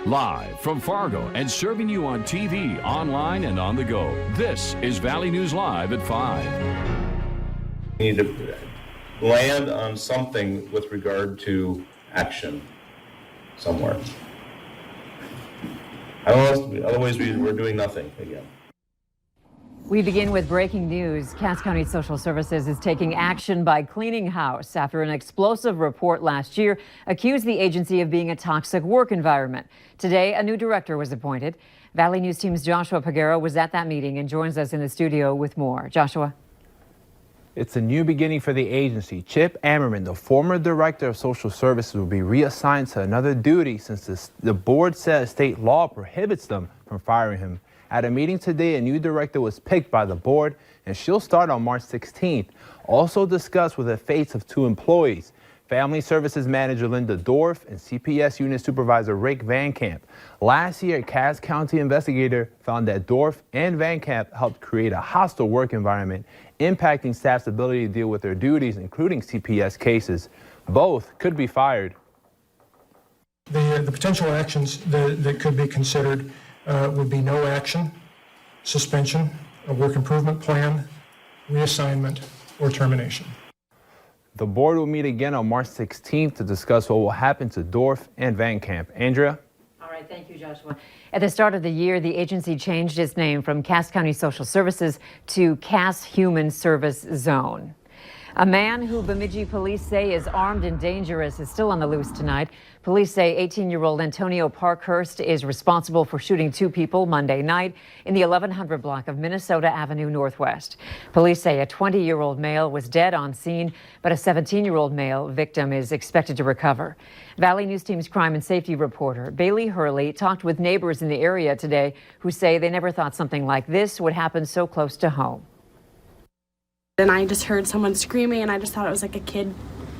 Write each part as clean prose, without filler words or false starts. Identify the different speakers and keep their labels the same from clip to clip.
Speaker 1: Live from Fargo and serving you on TV, online, and on the go. This is Valley News Live at 5.
Speaker 2: We need to land on something with regard to action somewhere. Otherwise, we're doing nothing again.
Speaker 3: We begin with breaking news. Cass County Social Services is taking action by cleaning house after an explosive report last year accused the agency of being a toxic work environment. Today, a new director was appointed. Valley News Team's Joshua Peguero was at that meeting and joins us in the studio with more. Joshua.
Speaker 4: It's a new beginning for the agency. Chip Ammerman, the former director of social services, will be reassigned to another duty since the board says state law prohibits them from firing him. At a meeting today, a new director was picked by the board, and she'll start on March 16th. Also discussed were the fates of two employees, Family Services Manager Linda Dorff and CPS Unit Supervisor Rick Van Camp. Last year, a Cass County investigator found that Dorff and Van Camp helped create a hostile work environment, impacting staff's ability to deal with their duties, including CPS cases. Both could be fired.
Speaker 5: The potential actions that could be considered would be no action, suspension, a work improvement plan, reassignment, or termination.
Speaker 4: The board will meet again on March 16th to discuss what will happen to Dorff and Van Camp. Andrea?
Speaker 3: All right, thank you, Joshua. At the start of the year, the agency changed its name from Cass County Social Services to Cass Human Service Zone. A man who Bemidji police say is armed and dangerous is still on the loose tonight. Police say 18-year-old Antonio Parkhurst is responsible for shooting two people Monday night in the 1100 block of Minnesota Avenue Northwest. Police say a 20-year-old male was dead on scene, but a 17-year-old male victim is expected to recover. Valley News Team's crime and safety reporter Bailey Hurley talked with neighbors in the area today who say they never thought something like this would happen so close to home.
Speaker 6: And I just heard someone screaming, and I just thought it was like a kid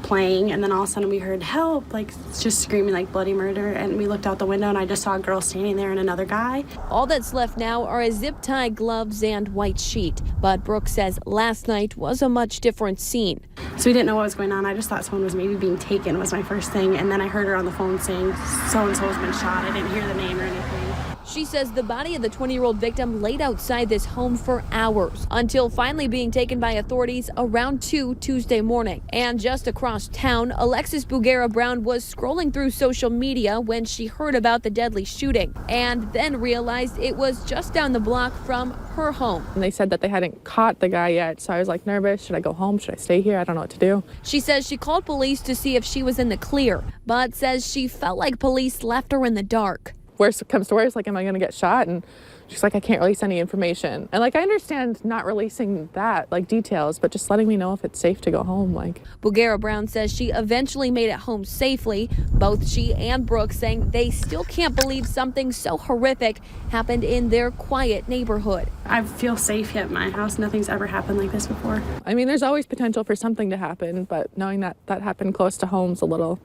Speaker 6: playing, and then all of a sudden we heard help, like just screaming like bloody murder, and we looked out the window and I just saw a girl standing there and another guy.
Speaker 7: All that's left now are a zip tie, gloves, and white sheet, but Brooke says last night was a much different scene.
Speaker 6: So we didn't know what was going on. I just thought someone was maybe being taken was my first thing, and then I heard her on the phone saying so-and-so's been shot. I didn't hear the name or anything.
Speaker 7: She says the body of the 20-year-old victim laid outside this home for hours until finally being taken by authorities around 2 Tuesday morning. And just across town, Alexis Bugera Brown was scrolling through social media when she heard about the deadly shooting and then realized it was just down the block from her home.
Speaker 8: And they said that they hadn't caught the guy yet, so I was like nervous. Should I go home? Should I stay here? I don't know what to do.
Speaker 7: She says she called police to see if she was in the clear, but says she felt like police left her in the dark.
Speaker 8: Worst comes to worst, like, am I going to get shot? And she's like, I can't release any information. And like, I understand not releasing that, like details, but just letting me know if it's safe to go home. Like,
Speaker 7: Bugera Brown says she eventually made it home safely. Both she and Brooke saying they still can't believe something so horrific happened in their quiet neighborhood.
Speaker 6: I feel safe here at my house. Nothing's ever happened like this before.
Speaker 8: I mean, there's always potential for something to happen, but knowing that that happened close to home's a little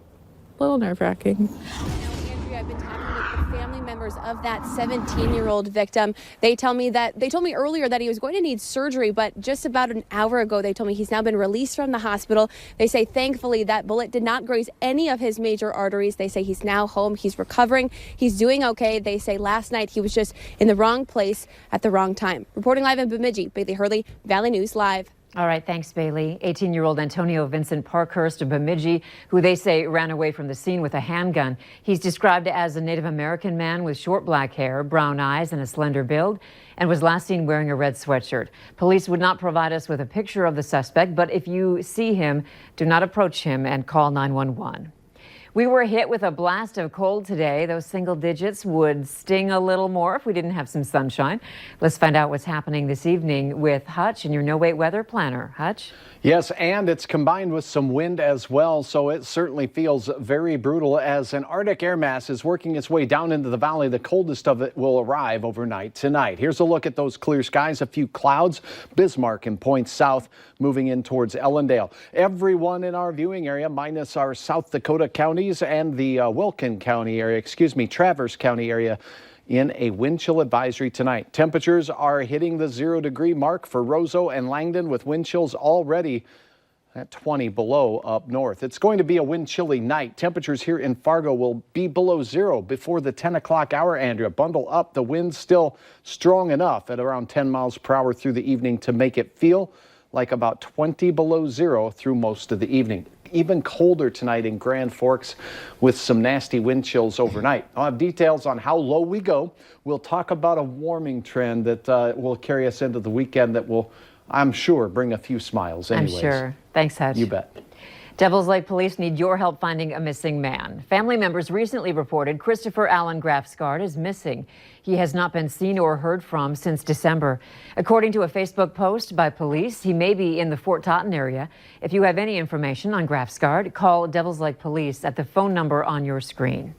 Speaker 8: nerve-wracking.
Speaker 7: I've been talking with the family members of that 17-year-old victim. They told me earlier that he was going to need surgery, but just about an hour ago, they told me he's now been released from the hospital. They say, thankfully, that bullet did not graze any of his major arteries. They say he's now home. He's recovering. He's doing okay. They say last night he was just in the wrong place at the wrong time. Reporting live in Bemidji, Bailey Hurley, Valley News Live.
Speaker 3: All right, thanks, Bailey. 18-year-old Antonio Vincent Parkhurst of Bemidji, who they say ran away from the scene with a handgun. He's described as a Native American man with short black hair, brown eyes, and a slender build, and was last seen wearing a red sweatshirt. Police would not provide us with a picture of the suspect, but if you see him, do not approach him and call 911. We were hit with a blast of cold today. Those single digits would sting a little more if we didn't have some sunshine. Let's find out what's happening this evening with Hutch and your No Wait weather planner. Hutch?
Speaker 9: Yes, and it's combined with some wind as well, so it certainly feels very brutal as an Arctic air mass is working its way down into the valley. The coldest of it will arrive overnight tonight. Here's a look at those clear skies, a few clouds, Bismarck and points south, moving in towards Ellendale. Everyone in our viewing area, minus our South Dakota counties and the Wilkin County area, Traverse County area, in a wind chill advisory tonight. Temperatures are hitting the 0-degree mark for Roseau and Langdon with wind chills already at 20 below up north. It's going to be a wind chilly night. Temperatures here in Fargo will be below zero before the 10 o'clock hour, Andrea. Bundle up. The wind's still strong enough at around 10 miles per hour through the evening to make it feel like about 20 below zero through most of the evening. Even colder tonight in Grand Forks with some nasty wind chills overnight. I'll have details on how low we go. We'll talk about a warming trend that will carry us into the weekend that will, I'm sure, bring a few smiles anyways.
Speaker 3: I'm sure. Thanks, Hutch.
Speaker 9: You bet.
Speaker 3: Devils Lake police need your help finding a missing man. Family members recently reported Christopher Allen Grafsgaard is missing. He has not been seen or heard from since December. According to a Facebook post by police, he may be in the Fort Totten area. If you have any information on Grafsgaard, call Devils Lake Police at the phone number on your screen.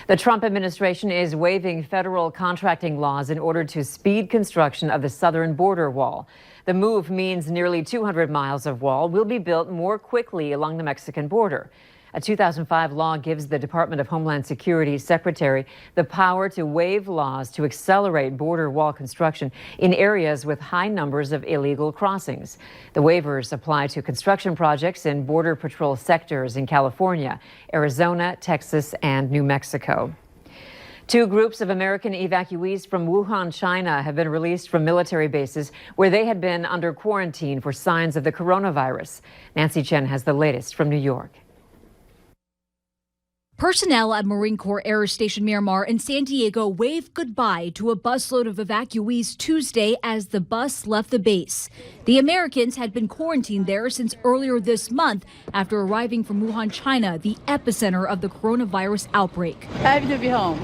Speaker 3: The Trump administration is waiving federal contracting laws in order to speed construction of the southern border wall. The move means nearly 200 miles of wall will be built more quickly along the Mexican border. A 2005 law gives the Department of Homeland Security secretary the power to waive laws to accelerate border wall construction in areas with high numbers of illegal crossings. The waivers apply to construction projects in Border Patrol sectors in California, Arizona, Texas, and New Mexico. 2 groups of American evacuees from Wuhan, China have been released from military bases where they had been under quarantine for signs of the coronavirus. Nancy Chen has the latest from New York.
Speaker 10: Personnel at Marine Corps Air Station Miramar in San Diego waved goodbye to a busload of evacuees Tuesday as the bus left the base. The Americans had been quarantined there since earlier this month after arriving from Wuhan, China, the epicenter of the coronavirus outbreak.
Speaker 11: Happy to be home.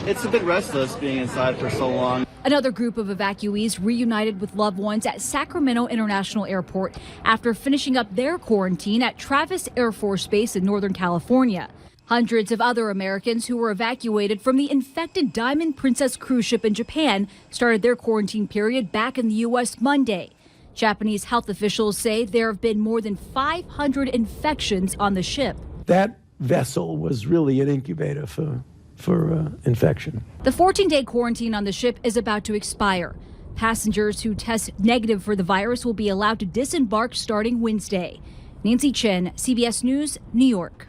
Speaker 12: It's a bit restless being inside for so long.
Speaker 10: Another group of evacuees reunited with loved ones at Sacramento International Airport after finishing up their quarantine at Travis Air Force Base in Northern California. Hundreds of other Americans who were evacuated from the infected Diamond Princess cruise ship in Japan started their quarantine period back in the U.S. Monday. Japanese health officials say there have been more than 500 infections on the ship.
Speaker 13: That vessel was really an incubator for infection.
Speaker 10: The 14-day quarantine on the ship is about to expire. Passengers who test negative for the virus will be allowed to disembark starting Wednesday. Nancy Chen, CBS News, New York.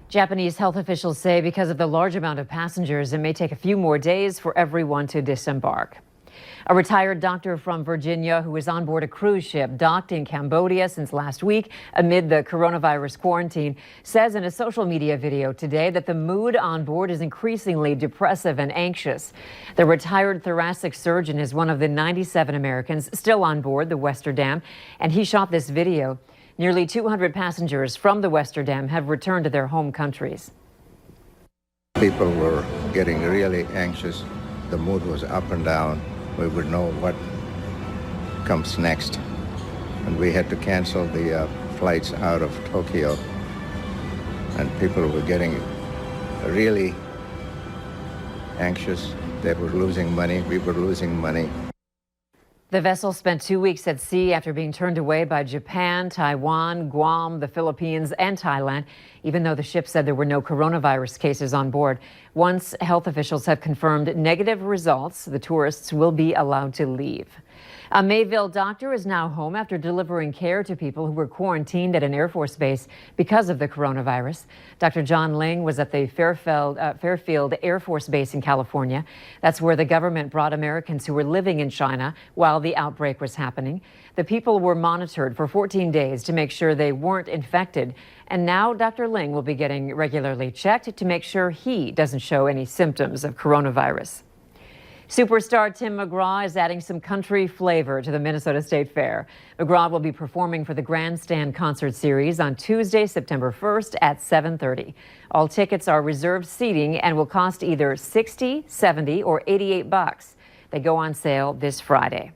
Speaker 3: Japanese health officials say because of the large amount of passengers, it may take a few more days for everyone to disembark. A retired doctor from Virginia who was on board a cruise ship docked in Cambodia since last week amid the coronavirus quarantine says in a social media video today that the mood on board is increasingly depressive and anxious. The retired thoracic surgeon is one of the 97 Americans still on board the Westerdam, and he shot this video. Nearly 200 passengers from the Westerdam have returned to their home countries.
Speaker 14: People were getting really anxious. The mood was up and down. We would know what comes next. And we had to cancel the flights out of Tokyo. And people were getting really anxious. They were losing money. We were losing money.
Speaker 3: The vessel spent 2 weeks at sea after being turned away by Japan, Taiwan, Guam, the Philippines, and Thailand, even though the ship said there were no coronavirus cases on board. Once health officials have confirmed negative results, the tourists will be allowed to leave. A Mayville doctor is now home after delivering care to people who were quarantined at an Air Force base because of the coronavirus. Dr. John Ling was at the Fairfield Air Force Base in California. That's where the government brought Americans who were living in China while the outbreak was happening. The people were monitored for 14 days to make sure they weren't infected. And now Dr. Ling will be getting regularly checked to make sure he doesn't show any symptoms of coronavirus. Superstar Tim McGraw is adding some country flavor to the Minnesota State Fair. McGraw will be performing for the Grandstand Concert Series on Tuesday, September 1st at 7:30. All tickets are reserved seating and will cost either $60, $70, or $88. They go on sale this Friday.